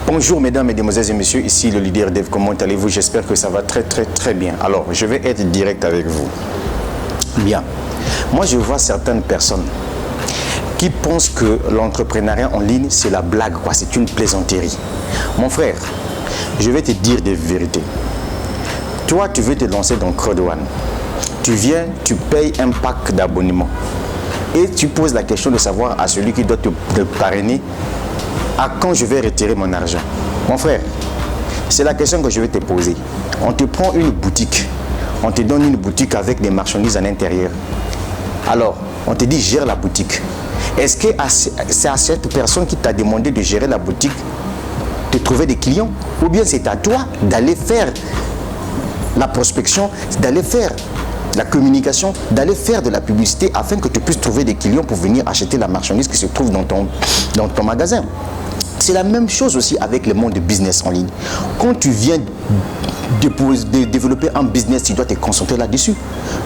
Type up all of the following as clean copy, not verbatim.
Bonjour mesdames, mesdemoiselles et messieurs, ici le leader Dev, comment allez-vous? J'espère que ça va très bien. Alors, je vais être direct avec vous. Bien, moi je vois certaines personnes qui pensent que l'entrepreneuriat en ligne c'est la blague, quoi, c'est une plaisanterie. Mon frère, je vais te dire des vérités. Toi, tu veux te lancer dans Crowd One. Tu viens, tu payes un pack d'abonnement et tu poses la question de savoir à celui qui doit te parrainer à quand je vais retirer mon argent. Mon frère, c'est la question que je vais te poser. On te prend une boutique, on te donne une boutique avec des marchandises à l'intérieur. Alors, on te dit gère la boutique. Est-ce que c'est à cette personne qui t'a demandé de gérer la boutique de trouver des clients? Ou bien c'est à toi d'aller faire la prospection, d'aller faire la communication, d'aller faire de la publicité afin que tu puisses trouver des clients pour venir acheter la marchandise qui se trouve dans ton magasin. C'est la même chose aussi avec le monde de business en ligne. Quand tu viens de développer un business, tu dois te concentrer là-dessus.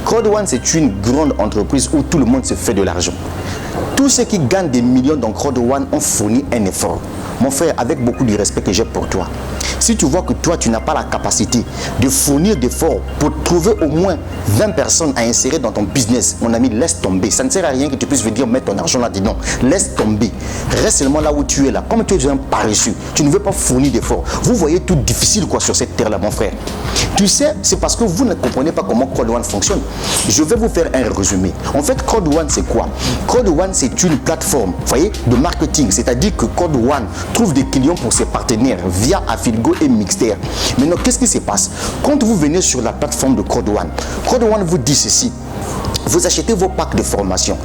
Crowd One, c'est une grande entreprise où tout le monde se fait de l'argent. Tous ceux qui gagnent des millions dans Crowd One ont fourni un effort. Mon frère, avec beaucoup de respect que j'ai pour toi, si tu vois que toi, tu n'as pas la capacité de fournir d'efforts pour trouver au moins 20 personnes à insérer dans ton business, mon ami, laisse tomber. Ça ne sert à rien que tu puisses venir mettre ton argent là-dedans. Laisse tomber. Reste seulement là où tu es là. Comme tu es un paresseux, tu ne veux pas fournir d'efforts. Vous voyez tout difficile quoi sur cette terre-là, mon frère. Tu sais, c'est parce que vous ne comprenez pas comment Crowd One fonctionne. Je vais vous faire un résumé. En fait, Crowd One, c'est quoi? Crowd One, c'est une plateforme, voyez, de marketing. C'est-à-dire que Crowd One trouve des clients pour ses partenaires via Affiligo et Mixter. Maintenant, qu'est-ce qui se passe? Quand vous venez sur la plateforme de Crowd One vous dit ceci. Vous achetez vos packs de formation.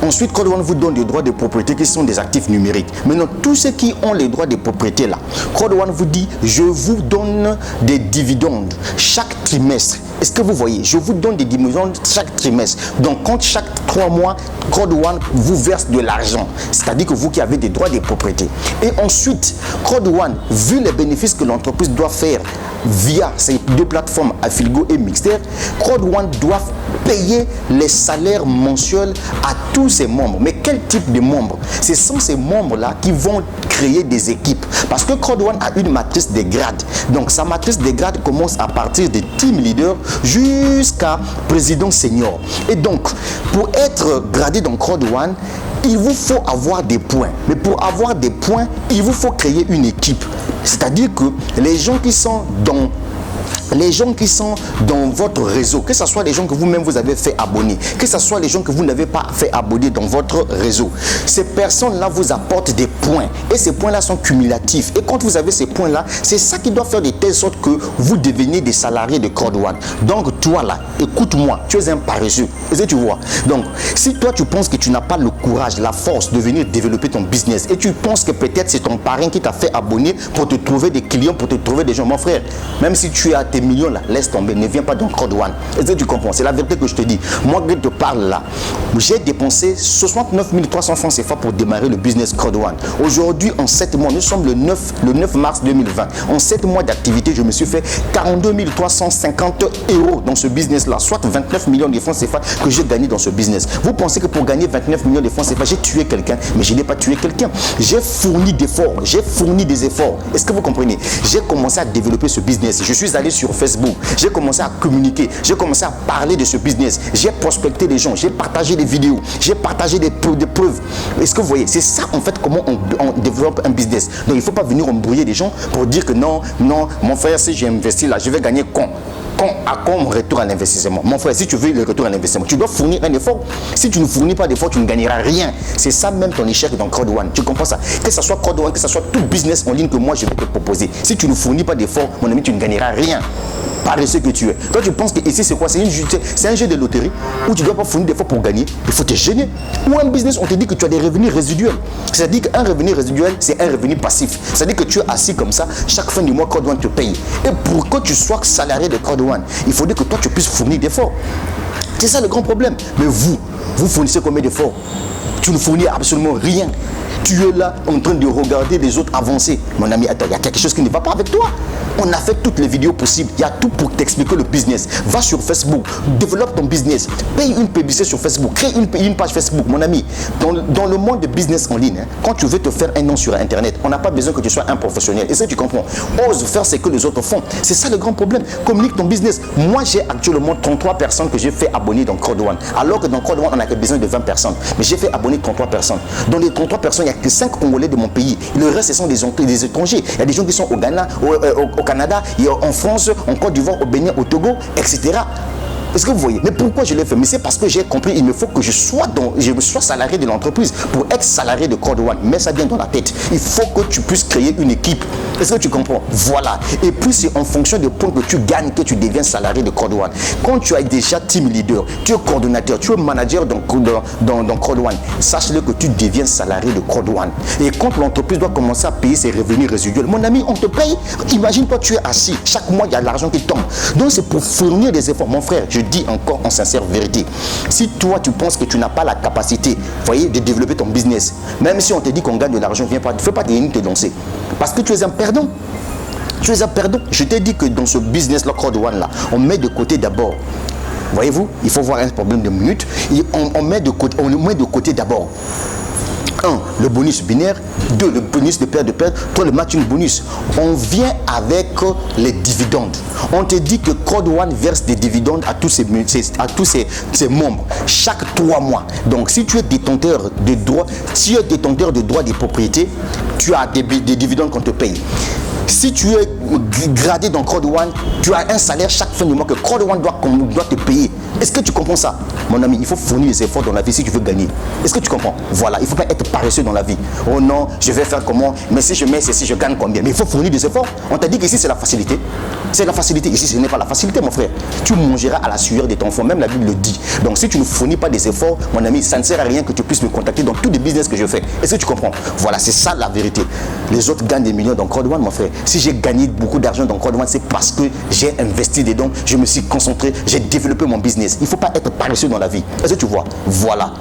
Ensuite, Crowd One vous donne des droits de propriété qui sont des actifs numériques. Maintenant, tous ceux qui ont les droits de propriété là, Crowd One vous dit, je vous donne des dividendes chaque trimestre. Est-ce que vous voyez? Je vous donne des dividendes chaque trimestre. Donc, quand chaque 3 mois, Crowd One vous verse de l'argent. C'est-à-dire que vous qui avez des droits de propriété. Et ensuite, Crowd One, vu les bénéfices que l'entreprise doit faire via ces deux plateformes, Affiligo et Mixter, Crowd One doit payer les salaires mensuels à tous ses membres. Mais quel type de membres? Ce sont ces membres-là qui vont créer des équipes. Parce que Crowd One a une matrice des grades. Donc, sa matrice des grades commence à partir de team leader jusqu'à président senior. Et donc, pour être gradé dans Crowd One, il vous faut avoir des points. Mais pour avoir des points, il vous faut créer une équipe. C'est-à-dire que les gens qui sont dans votre réseau, que ce soit les gens que vous-même vous avez fait abonner, que ce soit les gens que vous n'avez pas fait abonner dans votre réseau, ces personnes-là vous apportent des points et ces points-là sont cumulatifs. Et quand vous avez ces points-là, c'est ça qui doit faire de telle sorte que vous devenez des salariés de Crowd One. Donc toi là, écoute-moi, tu es un paresseux. Est-ce que tu vois? Donc si toi tu penses que tu n'as pas le courage, la force de venir développer ton business et tu penses que peut-être c'est ton parrain qui t'a fait abonner pour te trouver des clients, pour te trouver des gens, mon frère, même si tu as tes millions là, laisse tomber, ne viens pas dans Crowd One. Est-ce que tu comprends? C'est la vérité que je te dis. Moi qui te parle là, j'ai dépensé 69 300 francs CFA pour démarrer le business Crowd One. Aujourd'hui, en 7 mois, nous sommes le 9 mars 2020. En 7 mois d'activité, je me suis fait 42 350 € dans ce business là, soit 29 millions de francs CFA que j'ai gagné dans ce business. Vous pensez que pour gagner 29 millions de francs CFA, j'ai tué quelqu'un? Mais je n'ai pas tué quelqu'un. J'ai fourni d'efforts, j'ai fourni des efforts. Est-ce que vous comprenez? J'ai commencé à développer ce business. Je suis allé sur Facebook. J'ai commencé à communiquer, j'ai commencé à parler de ce business, j'ai prospecté les gens, j'ai partagé des vidéos, j'ai partagé des preuves. Est-ce que vous voyez? C'est ça en fait comment on développe un business. Donc il ne faut pas venir embrouiller les gens pour dire que non, mon frère, si j'ai investi là, je vais gagner à quand retour à l'investissement. Mon frère, si tu veux le retour à l'investissement, tu dois fournir un effort. Si tu ne fournis pas d'effort, tu ne gagneras rien. C'est ça même ton échec dans Crowd One. Tu comprends ça? Que ce soit Crowd One, que ce soit tout business en ligne que moi je vais te proposer. Si tu ne fournis pas d'effort, mon ami, tu ne gagneras rien. Paresseux que tu es. Toi, tu penses que ici, c'est quoi? C'est un jeu de loterie où tu ne dois pas fournir d'efforts pour gagner. Il faut te gêner. Ou un business, on te dit que tu as des revenus résiduels. C'est-à-dire qu'un revenu résiduel, c'est un revenu passif. C'est-à-dire que tu es assis comme ça, chaque fin du mois, Crowd One te paye. Et pour que tu sois salarié de Crowd One, il faudrait que toi, tu puisses fournir d'efforts. C'est ça le grand problème. Mais vous fournissez combien d'efforts? Tu ne fournis absolument rien. Tu es là en train de regarder les autres avancer. Mon ami, attends, il y a quelque chose qui ne va pas avec toi. On a fait toutes les vidéos possibles. Il y a tout pour t'expliquer le business. Va sur Facebook, développe ton business. Paye une publicité sur Facebook. Crée une page Facebook, mon ami. Dans le monde de business en ligne, quand tu veux te faire un nom sur Internet, on n'a pas besoin que tu sois un professionnel. Et ça, tu comprends. Ose faire ce que les autres font. C'est ça le grand problème. Communique ton business. Moi, j'ai actuellement 33 personnes que j'ai fait abonner dans Code One. Alors que dans Code One, on n'a que besoin de 20 personnes. Mais j'ai fait abonner 33 personnes. Dans les 33 personnes, il n'y a que 5 Congolais de mon pays. Le reste, ce sont des étrangers. Il y a des gens qui sont au Ghana, au Canada, en France, en Côte d'Ivoire, au Bénin, au Togo, etc. Est-ce que vous voyez? Mais pourquoi je l'ai fait? Mais c'est parce que j'ai compris, il me faut que je sois salarié de l'entreprise. Pour être salarié de Code One, mets ça bien dans la tête. Il faut que tu puisses créer une équipe. Est-ce que tu comprends? Voilà. Et puis c'est en fonction des points que tu gagnes que tu deviens salarié de Code One. Quand tu as déjà team leader, tu es coordonnateur, tu es manager dans Code One, sache-le que tu deviens salarié de Code One. Et quand l'entreprise doit commencer à payer ses revenus résiduels, mon ami, on te paye. Imagine-toi, tu es assis. Chaque mois, il y a l'argent qui tombe. Donc c'est pour fournir des efforts. Mon frère, je dis encore en sincère vérité, si toi tu penses que tu n'as pas la capacité, voyez, de développer ton business, même si on te dit qu'on gagne de l'argent, ne fais pas te lancer, parce que tu es un perdant. Tu es un perdant. Je t'ai dit que dans ce business là, Code One là, on met de côté d'abord. Voyez-vous, il faut voir un problème de minutes. On met de côté d'abord. 1, le bonus binaire. 2, le bonus de paire de paire. 3, le matching bonus. On vient avec les dividendes. On te dit que Code One verse des dividendes à tous ses membres chaque 3 mois. Donc si tu es détenteur de droits, des propriétés, tu as des dividendes qu'on te paye. Si tu es gradé dans Code One, tu as un salaire chaque fin du mois que Code One doit te payer. Est-ce que tu comprends ça? Mon ami, il faut fournir des efforts dans la vie si tu veux gagner. Est-ce que tu comprends? Voilà, il ne faut pas être paresseux dans la vie. Oh non, je vais faire comment? Mais si je mets ceci, je gagne combien? Mais il faut fournir des efforts. On t'a dit qu'ici c'est la facilité. C'est la facilité. Ici, ce n'est pas la facilité, mon frère. Tu mangeras à la sueur de ton front. Même la Bible le dit. Donc si tu ne fournis pas des efforts, mon ami, ça ne sert à rien que tu puisses me contacter dans tous les business que je fais. Est-ce que tu comprends? Voilà, c'est ça la vérité. Les autres gagnent des millions dans Code One, mon frère. Si j'ai gagné beaucoup d'argent dans Code One, c'est parce que j'ai investi dedans, je me suis concentré, j'ai développé mon business. Il ne faut pas être paresseux dans la vie. Est-ce que tu vois? Voilà.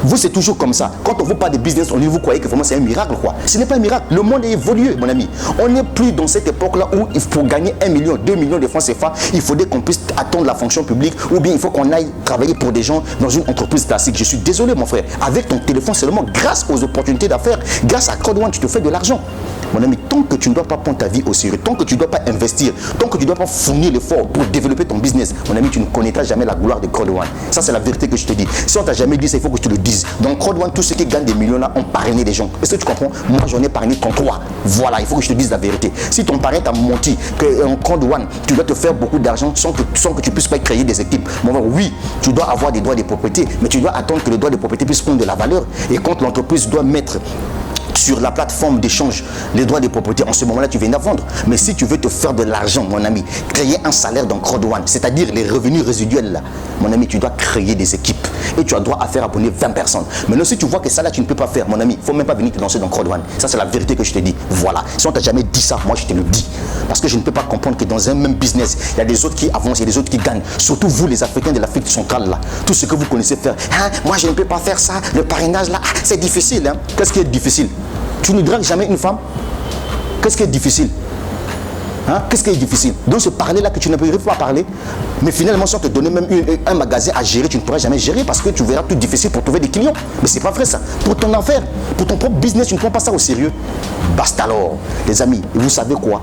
Vous, c'est toujours comme ça. Quand on ne veut pas de business, vous croyez que vraiment c'est un miracle, quoi. Ce n'est pas un miracle. Le monde est évolué, mon ami. On n'est plus dans cette époque-là où pour gagner 1 million, 2 millions de francs CFA, il faudrait qu'on puisse attendre la fonction publique ou bien il faut qu'on aille travailler pour des gens dans une entreprise classique. Je suis désolé, mon frère. Avec ton téléphone seulement, grâce aux opportunités d'affaires, grâce à Code One, tu te fais de l'argent. Mon ami, tant que tu ne dois pas prendre ta vie au sérieux, tant que tu ne dois pas investir, tant que tu ne dois pas fournir l'effort pour développer ton business, mon ami, tu ne connaîtras jamais la gloire de Code One. Ça, c'est la vérité que je te dis. Si on t'a jamais dit ça, il faut que tu le dises. Dans Code One, tous ceux qui gagnent des millions là ont parrainé des gens. Est-ce que tu comprends? Moi, j'en ai parrainé 33. Voilà, il faut que je te dise la vérité. Si ton parrain t'a menti qu'en Code One, tu dois te faire beaucoup d'argent sans que tu puisses pas créer des équipes. Bon, oui, tu dois avoir des droits de propriété, mais tu dois attendre que les droits de propriété puissent prendre de la valeur. Et quand l'entreprise doit mettre sur la plateforme d'échange les droits de propriété, en ce moment-là, tu viens de vendre. Mais si tu veux te faire de l'argent, mon ami, créer un salaire dans Code One, c'est-à-dire les revenus résiduels, là, mon ami, tu dois créer des équipes. Et tu as droit à faire abonner 20 personnes. Maintenant, si tu vois que ça, là, tu ne peux pas faire, mon ami, il ne faut même pas venir te lancer dans Code One. Ça, c'est la vérité que je te dis. Voilà. Si on ne t'a jamais dit ça, moi, je te le dis. Parce que je ne peux pas comprendre que dans un même business, il y a des autres qui avancent, il y a des autres qui gagnent. Surtout vous, les Africains de l'Afrique centrale, là. Tout ce que vous connaissez faire. Ah, moi, je ne peux pas faire ça. Le parrainage, là, c'est difficile. Hein. Qu'est-ce qui est difficile? Tu ne dragues jamais une femme? Qu'est-ce qui est difficile? Hein? Qu'est-ce qui est difficile? Donc ce parler-là que tu ne peux pas parler, mais finalement si on te donnait même un magasin à gérer, tu ne pourras jamais gérer parce que tu verras tout difficile pour trouver des clients. Mais c'est pas vrai ça. Pour ton affaire, pour ton propre business, tu ne prends pas ça au sérieux. Basta alors, les amis. Et vous savez quoi?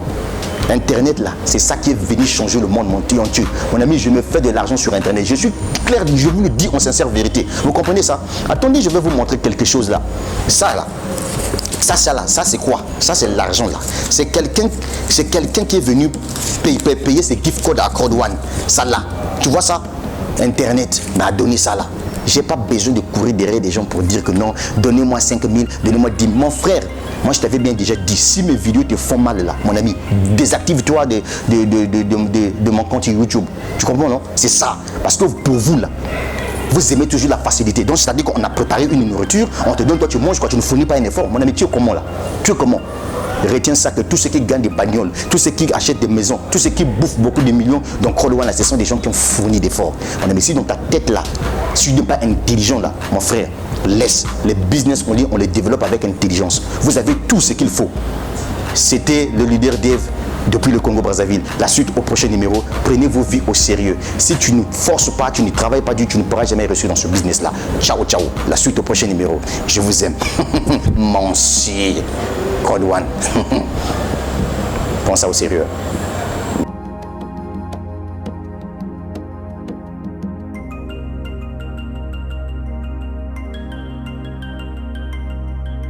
Internet là, c'est ça qui est venu changer le monde entier. Mon ami, je me fais de l'argent sur Internet. Je suis clair, je vous le dis en sincère vérité. Vous comprenez ça? Attendez, je vais vous montrer quelque chose là. Ça là. Ça c'est quoi? Ça c'est l'argent là. C'est quelqu'un qui est venu payer ses gift codes à Code One. Ça là, tu vois ça? Internet m'a donné ça là. J'ai pas besoin de courir derrière des gens pour dire que non, donnez-moi 5 000, donnez-moi 10 000. Mon frère, moi je t'avais bien déjà dit, si mes vidéos te font mal là, mon ami, désactive-toi de mon compte YouTube. Tu comprends non? C'est ça. Parce que pour vous là, vous aimez toujours la facilité. Donc, c'est-à-dire qu'on a préparé une nourriture, on te donne, toi tu manges, quoi, tu ne fournis pas un effort. Mon ami, tu es comment là? Tu es comment? Retiens ça, que tous ceux qui gagnent des bagnoles, tous ceux qui achètent des maisons, tous ceux qui bouffent beaucoup de millions, donc Code One, là, ce sont des gens qui ont fourni d'efforts. Mon ami, si dans ta tête là, si tu n'es pas intelligent là, mon frère, laisse. Les business en ligne, on les développe avec intelligence. Vous avez tout ce qu'il faut. C'était le leader Dave depuis le Congo-Brazzaville. La suite au prochain numéro. Prenez vos vies au sérieux. Si tu ne forces pas, tu ne travailles pas du tout, tu ne pourras jamais réussir dans ce business-là. Ciao, ciao. La suite au prochain numéro. Je vous aime. Mon Code One. Prends ça au sérieux.